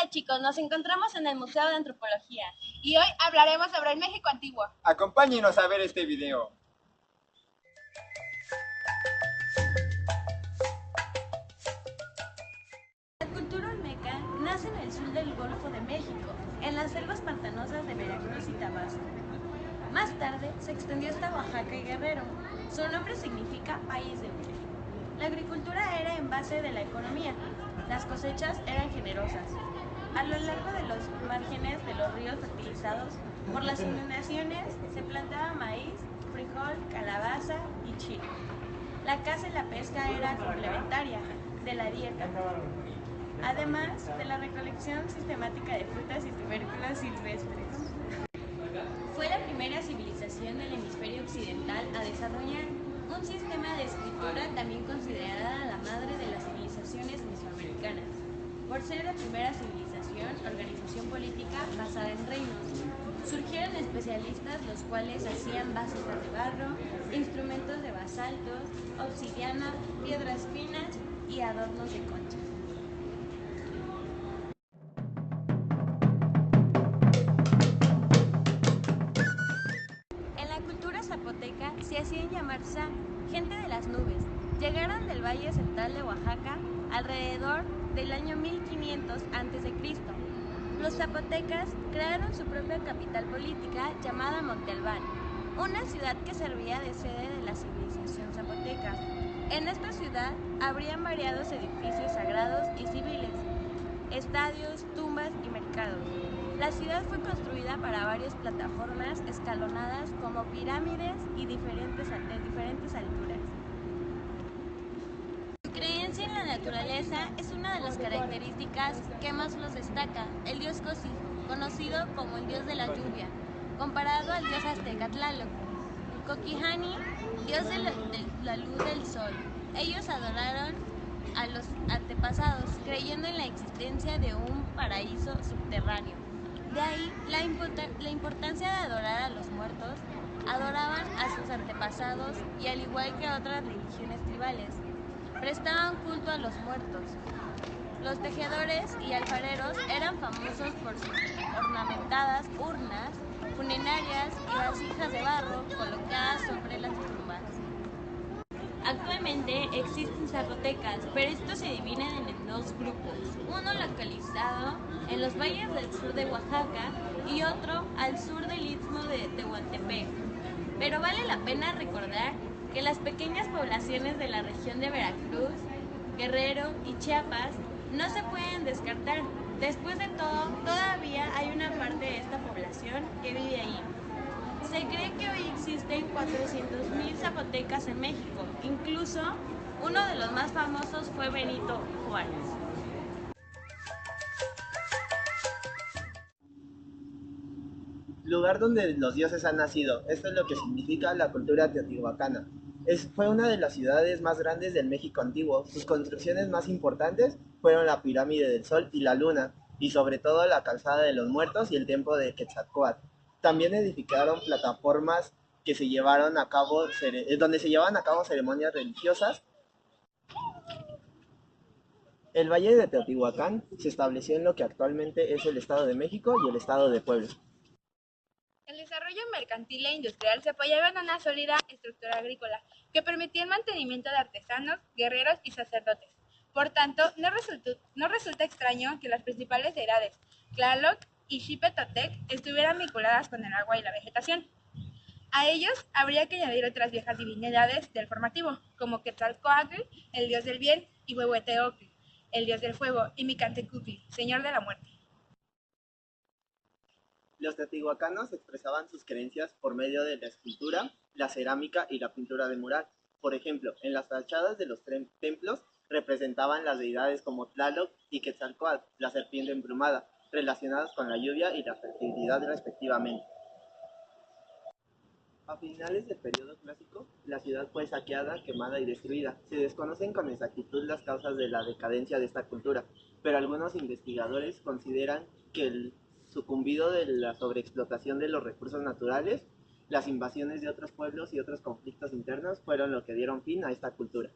Hola chicos, nos encontramos en el Museo de Antropología y hoy hablaremos sobre el México antiguo. Acompáñenos a ver este video. La cultura olmeca nace en el sur del Golfo de México, en las selvas pantanosas de Veracruz y Tabasco. Más tarde se extendió hasta Oaxaca y Guerrero. Su nombre significa país de miel. La agricultura era en base de la economía. Las cosechas eran generosas. A lo largo de los márgenes de los ríos fertilizados por las inundaciones se plantaba maíz, frijol, calabaza y chile. La caza y la pesca era complementaria de la dieta, además de la recolección sistemática de frutas y tubérculos silvestres. Fue la primera civilización del hemisferio occidental a desarrollar un sistema de escritura también considerada la madre de las civilizaciones mesoamericanas, por ser la primera organización política basada en reinos. Surgieron especialistas los cuales hacían vasijas de barro, instrumentos de basalto, obsidiana, piedras finas y adornos de concha. En la cultura zapoteca se hacían llamar Sa, gente de las nubes. Llegaron del valle central de Oaxaca alrededor del año 1500 a.C. Los zapotecas crearon su propia capital política llamada Monte Albán, una ciudad que servía de sede de la civilización zapoteca. En esta ciudad habrían variados edificios sagrados y civiles, estadios, tumbas y mercados. La ciudad fue construida para varias plataformas escalonadas como pirámides y de diferentes alturas. Su creencia en la naturaleza es una de las características que más los destaca. El dios Cosi, conocido como el dios de la lluvia, comparado al dios azteca Tlaloc. Coquihani, dios de la luz del sol. Ellos adoraron a los antepasados, creyendo en la existencia de un paraíso subterráneo. De ahí la importancia de adorar a los muertos. Adoraban a sus antepasados y, al igual que otras religiones tribales, prestaban culto a los muertos. Los tejedores y alfareros eran famosos por sus ornamentadas urnas funerarias y vasijas de barro colocadas sobre las tumbas. Actualmente existen zapotecas, pero estos se dividen en dos grupos, uno localizado en los valles del sur de Oaxaca y otro al sur del istmo de Tehuantepec. Pero vale la pena recordar que las pequeñas poblaciones de la región de Veracruz, Guerrero y Chiapas no se pueden descartar. Después de todo, todavía hay una parte de esta población que vive ahí. Se cree que hoy existen 400,000 zapotecas en México. Incluso uno de los más famosos fue Benito Juárez. Lugar donde los dioses han nacido. Esto es lo que significa la cultura teotihuacana. Fue una de las ciudades más grandes del México antiguo. Sus construcciones más importantes fueron la pirámide del Sol y la Luna, y sobre todo la calzada de los muertos y el templo de Quetzalcóatl. También edificaron plataformas que se llevaron a cabo, donde se llevaban a cabo ceremonias religiosas. El Valle de Teotihuacán se estableció en lo que actualmente es el Estado de México y el Estado de Puebla. El desarrollo mercantil e industrial se apoyaba en una sólida estructura agrícola que permitía el mantenimiento de artesanos, guerreros y sacerdotes. Por tanto, no resulta extraño que las principales deidades, Tlaloc y Xipetotec, estuvieran vinculadas con el agua y la vegetación. A ellos habría que añadir otras viejas divinidades del formativo, como Quetzalcóatl, el dios del bien, y Huehueteotl, el dios del fuego, y Micantecutli, señor de la muerte. Los teotihuacanos expresaban sus creencias por medio de la escultura, la cerámica y la pintura de mural. Por ejemplo, en las fachadas de los templos representaban las deidades como Tlaloc y Quetzalcóatl, la serpiente emplumada, relacionadas con la lluvia y la fertilidad respectivamente. A finales del periodo clásico, la ciudad fue saqueada, quemada y destruida. Se desconocen con exactitud las causas de la decadencia de esta cultura, pero algunos investigadores consideran que el sucumbido de la sobreexplotación de los recursos naturales, las invasiones de otros pueblos y otros conflictos internos fueron lo que dieron fin a esta cultura.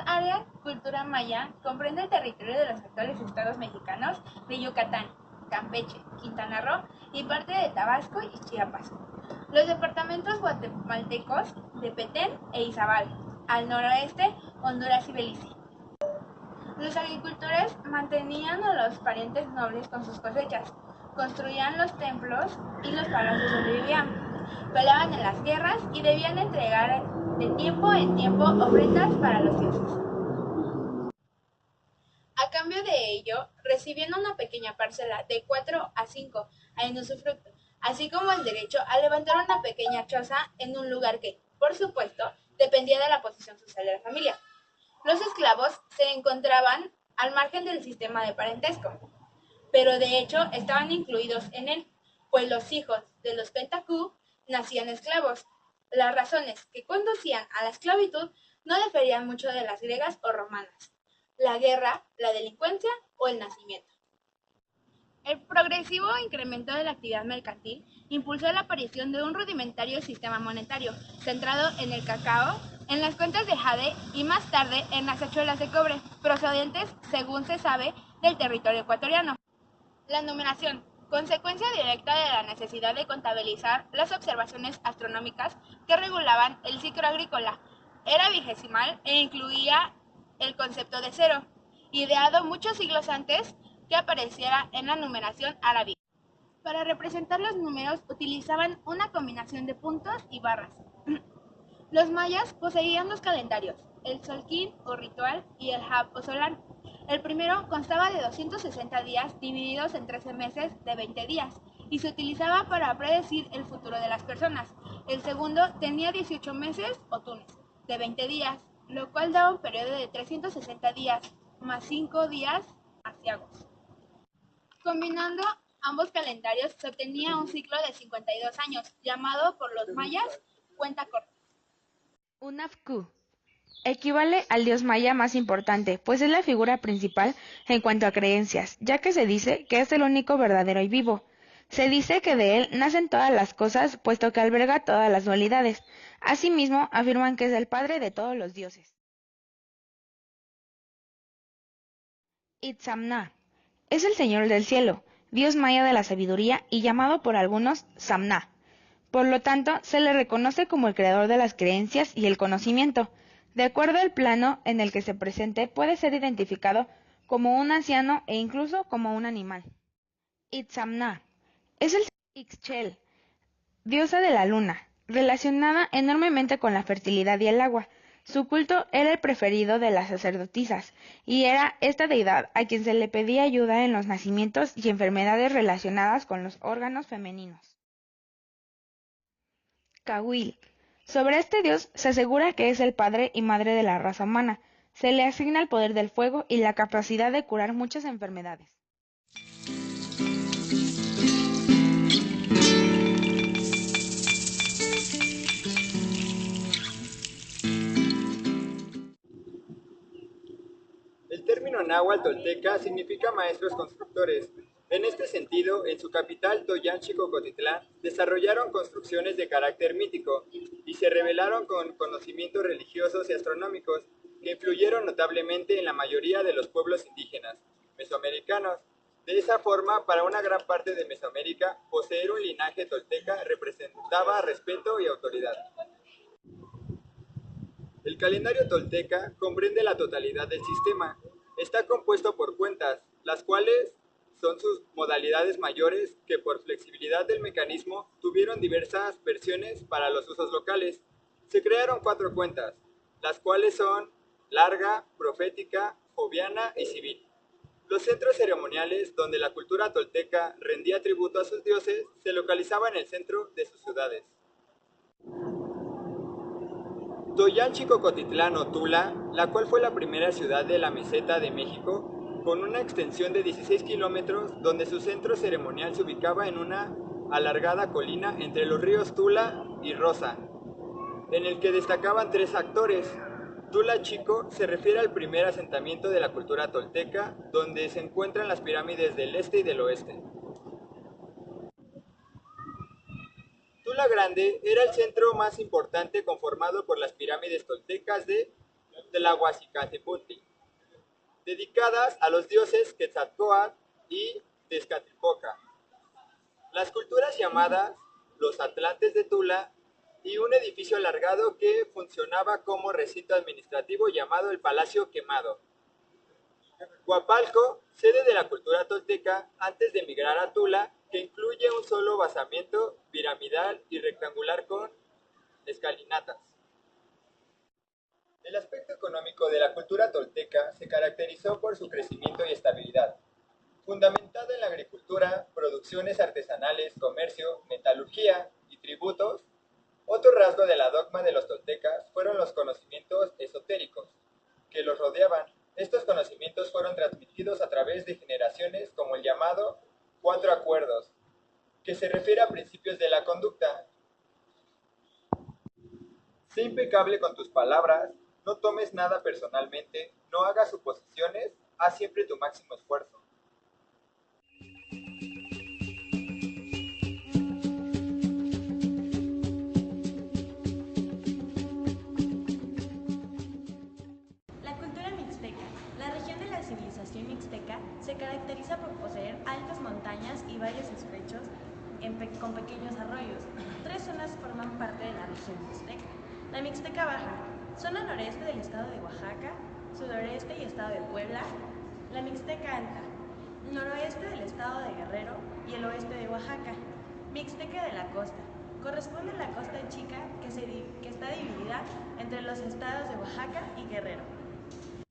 área cultura maya comprende el territorio de los actuales estados mexicanos de Yucatán, Campeche, Quintana Roo y parte de Tabasco y Chiapas. Los departamentos guatemaltecos de Petén e Izabal, al noroeste Honduras y Belice. Los agricultores mantenían a los parientes nobles con sus cosechas, construían los templos y los palacios donde vivían, peleaban en las guerras y debían entregar de tiempo en tiempo ofrendas para los dioses. A cambio de ello, recibían una pequeña parcela de 4 a 5 en usufructo, así como el derecho a levantar una pequeña choza en un lugar que, por supuesto, dependía de la posición social de la familia. Los esclavos se encontraban al margen del sistema de parentesco, pero de hecho estaban incluidos en él, pues los hijos de los Pentacú nacían esclavos. Las razones que conducían a la esclavitud no diferían mucho de las griegas o romanas: la guerra, la delincuencia o el nacimiento. El progresivo incremento de la actividad mercantil impulsó la aparición de un rudimentario sistema monetario, centrado en el cacao, en las cuentas de jade y más tarde en las hachuelas de cobre, procedentes, según se sabe, del territorio ecuatoriano. La numeración, consecuencia directa de la necesidad de contabilizar las observaciones astronómicas que regulaban el ciclo agrícola, era vigesimal e incluía el concepto de cero, ideado muchos siglos antes que apareciera en la numeración árabe. Para representar los números utilizaban una combinación de puntos y barras. Los mayas poseían dos calendarios, el Solquín o ritual y el Hab o solar. El primero constaba de 260 días divididos en 13 meses de 20 días y se utilizaba para predecir el futuro de las personas. El segundo tenía 18 meses o tunes de 20 días, lo cual daba un periodo de 360 días más 5 días aciagos. Combinando ambos calendarios se obtenía un ciclo de 52 años, llamado por los mayas cuenta corta. Unafku equivale al dios maya más importante, pues es la figura principal en cuanto a creencias, ya que se dice que es el único verdadero y vivo. Se dice que de él nacen todas las cosas, puesto que alberga todas las dualidades. Asimismo, afirman que es el padre de todos los dioses. Itzamna es el señor del cielo, dios maya de la sabiduría y llamado por algunos Samna. Por lo tanto, se le reconoce como el creador de las creencias y el conocimiento. De acuerdo al plano en el que se presente, puede ser identificado como un anciano e incluso como un animal. Itzamna es el Ixchel, diosa de la luna, relacionada enormemente con la fertilidad y el agua. Su culto era el preferido de las sacerdotisas, y era esta deidad a quien se le pedía ayuda en los nacimientos y enfermedades relacionadas con los órganos femeninos. Cahuil. Sobre este dios se asegura que es el padre y madre de la raza humana. Se le asigna el poder del fuego y la capacidad de curar muchas enfermedades. El término náhuatl tolteca significa maestros constructores. En este sentido, en su capital, Toyanchicocotitlán, desarrollaron construcciones de carácter mítico y se revelaron con conocimientos religiosos y astronómicos que influyeron notablemente en la mayoría de los pueblos indígenas mesoamericanos. De esa forma, para una gran parte de Mesoamérica, poseer un linaje tolteca representaba respeto y autoridad. El calendario tolteca comprende la totalidad del sistema. Está compuesto por cuentas, las cuales son sus modalidades mayores que por flexibilidad del mecanismo tuvieron diversas versiones para los usos locales. Se crearon 4 cuentas, las cuales son larga, profética, joviana y civil. Los centros ceremoniales donde la cultura tolteca rendía tributo a sus dioses se localizaban en el centro de sus ciudades. Toyanchicocotitlán o Tula, la cual fue la primera ciudad de la meseta de México, con una extensión de 16 kilómetros, donde su centro ceremonial se ubicaba en una alargada colina entre los ríos Tula y Rosa, en el que destacaban 3 actores. Tula Chico se refiere al primer asentamiento de la cultura tolteca, donde se encuentran las pirámides del este y del oeste. Tula Grande era el centro más importante conformado por las pirámides toltecas de Tlahuacicateputli, dedicadas a los dioses Quetzalcóatl y Tezcatlipoca. Las culturas llamadas los Atlantes de Tula y un edificio alargado que funcionaba como recinto administrativo llamado el Palacio Quemado. Coapalco, sede de la cultura tolteca antes de emigrar a Tula, que incluye un solo basamento piramidal y rectangular con escalinatas. El aspecto económico de la cultura tolteca se caracterizó por su crecimiento y estabilidad, fundamentada en la agricultura, producciones artesanales, comercio, metalurgia y tributos. Otro rasgo de la dogma de los toltecas fueron los conocimientos esotéricos que los rodeaban. Estos conocimientos fueron transmitidos a través de generaciones como el llamado Cuatro Acuerdos, que se refiere a principios de la conducta. Sé impecable con tus palabras, no tomes nada personalmente, no hagas suposiciones, haz siempre tu máximo esfuerzo. La cultura mixteca. La región de la civilización mixteca se caracteriza por poseer altas montañas y valles estrechos con pequeños arroyos. Tres zonas forman parte de la región mixteca. La Mixteca Baja, zona noreste del estado de Oaxaca, sudoreste y estado de Puebla. La Mixteca Alta, noroeste del estado de Guerrero y el oeste de Oaxaca. Mixteca de la Costa, corresponde a la Costa Chica que está dividida entre los estados de Oaxaca y Guerrero.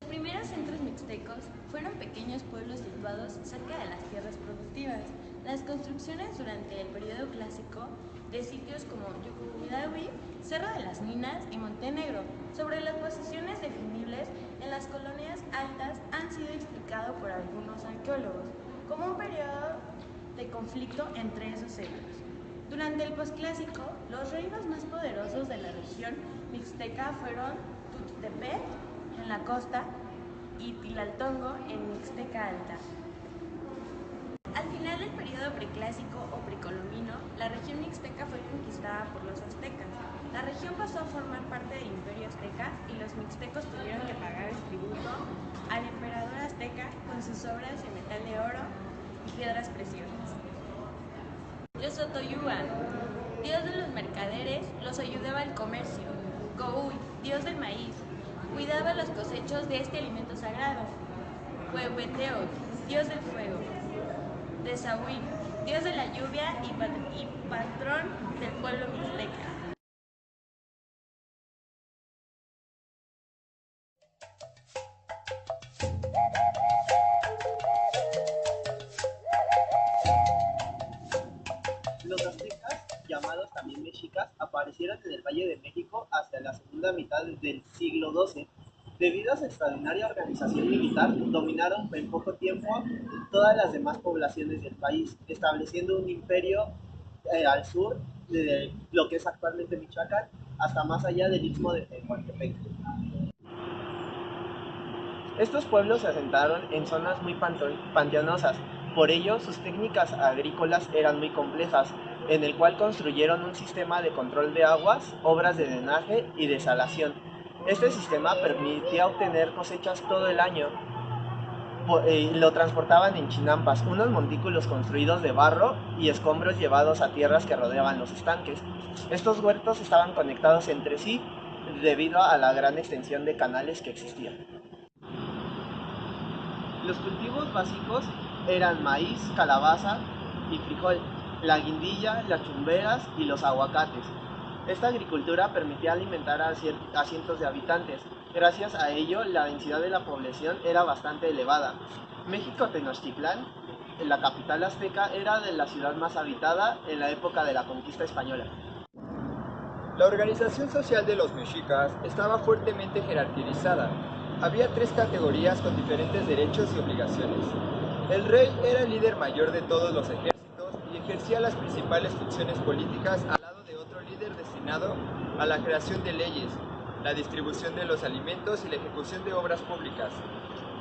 Los primeros centros mixtecos fueron pequeños pueblos situados cerca de las tierras productivas. Las construcciones durante el periodo clásico de sitios como Yucuhuidahui, Cerro de las Minas y Montenegro sobre las posiciones definibles en las colonias altas han sido explicado por algunos arqueólogos como un periodo de conflicto entre esos centros. Durante el posclásico, los reinos más poderosos de la región mixteca fueron Tuxtepec en la costa y Tlaltongo en Mixteca Alta. Al final del periodo preclásico o precolombino, la región mixteca fue conquistada por los aztecas. La región pasó a formar parte del imperio azteca y los mixtecos tuvieron que pagar el tributo al emperador azteca con sus obras de metal de oro y piedras preciosas. Los Otoyuan, dios de los mercaderes, los ayudaba al comercio. Cohuy, dios del maíz, cuidaba los cosechos de este alimento sagrado. Huehueteotl, dios del fuego. Tezahuil, dios de la lluvia y patrón del pueblo mixteca. Los aztecas, llamados también mexicas, aparecieron en el Valle de México hacia la segunda mitad del siglo XII. Debido a su extraordinaria organización militar, dominaron en poco tiempo todas las demás poblaciones del país, estableciendo un imperio al sur de lo que es actualmente Michoacán, hasta más allá del istmo de Tehuantepec. Estos pueblos se asentaron en zonas muy pantanosas, por ello sus técnicas agrícolas eran muy complejas, en el cual construyeron un sistema de control de aguas, obras de drenaje y desalación. Este sistema permitía obtener cosechas todo el año. Lo transportaban en chinampas, unos montículos construidos de barro y escombros llevados a tierras que rodeaban los estanques. Estos huertos estaban conectados entre sí debido a la gran extensión de canales que existían. Los cultivos básicos eran maíz, calabaza y frijol, la guindilla, las chumberas y los aguacates. Esta agricultura permitía alimentar a cientos de habitantes. Gracias a ello, la densidad de la población era bastante elevada. México Tenochtitlán, la capital azteca, era de la ciudad más habitada en la época de la conquista española. La organización social de los mexicas estaba fuertemente jerarquizada. Había tres categorías con diferentes derechos y obligaciones. El rey era el líder mayor de todos los ejércitos y ejercía las principales funciones políticas al lado de otro líder destinado a la creación de leyes, la distribución de los alimentos y la ejecución de obras públicas.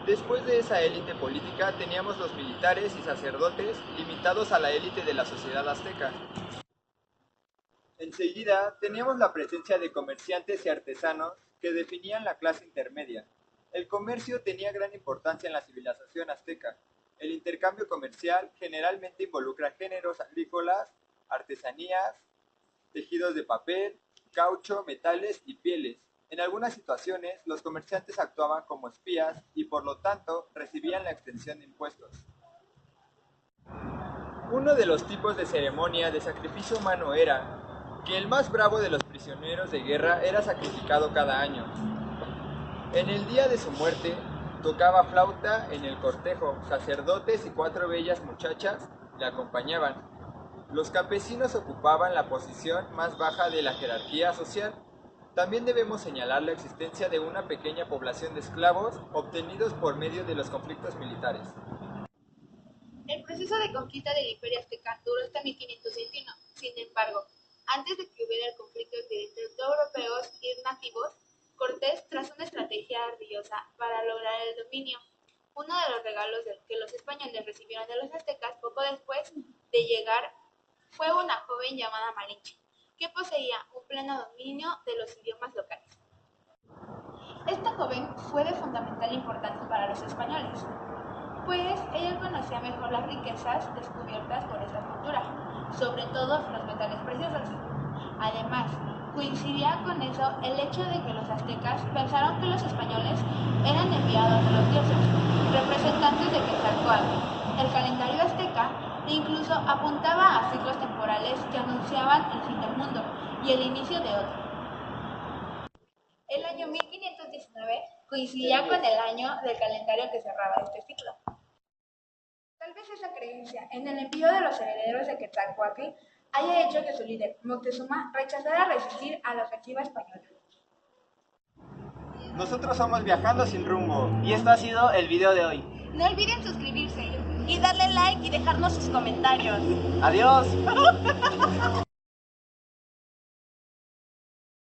Después de esa élite política teníamos los militares y sacerdotes limitados a la élite de la sociedad azteca. Enseguida teníamos la presencia de comerciantes y artesanos que definían la clase intermedia. El comercio tenía gran importancia en la civilización azteca. El intercambio comercial generalmente involucra géneros agrícolas, artesanías, tejidos de papel, caucho, metales y pieles. En algunas situaciones, los comerciantes actuaban como espías y por lo tanto recibían la extensión de impuestos. Uno de los tipos de ceremonia de sacrificio humano era que el más bravo de los prisioneros de guerra era sacrificado cada año. En el día de su muerte, tocaba flauta en el cortejo, sacerdotes y 4 bellas muchachas le acompañaban. Los campesinos ocupaban la posición más baja de la jerarquía social. También debemos señalar la existencia de una pequeña población de esclavos obtenidos por medio de los conflictos militares. El proceso de conquista del Imperio Azteca duró hasta 1521. Sin embargo, antes de que hubiera el conflicto entre europeos y nativos, Cortés trazó una estrategia ardillosa para lograr el dominio. Uno de los regalos que los españoles recibieron de los aztecas poco después de llegar fue una joven llamada Malinche, que poseía un pleno dominio de los idiomas locales. Esta joven fue de fundamental importancia para los españoles, pues ella conocía mejor las riquezas descubiertas por esta cultura, sobre todo los metales preciosos. Además, coincidía con eso el hecho de que los aztecas pensaron que los españoles eran enviados de los dioses, representantes de Quetzalcóatl. El calendario azteca incluso apuntaba a ciclos temporales que anunciaban el fin del mundo y el inicio de otro. El año 1519 coincidía con el año del calendario que cerraba este ciclo. Tal vez esa creencia en el envío de los herederos de Quetzalcóatl haya hecho que su líder, Moctezuma, rechazara resistir a la ofensiva española. Nosotros somos Viajando sin rumbo. Y esto ha sido el video de hoy. No olviden suscribirse. Y darle like y dejarnos sus comentarios. Adiós.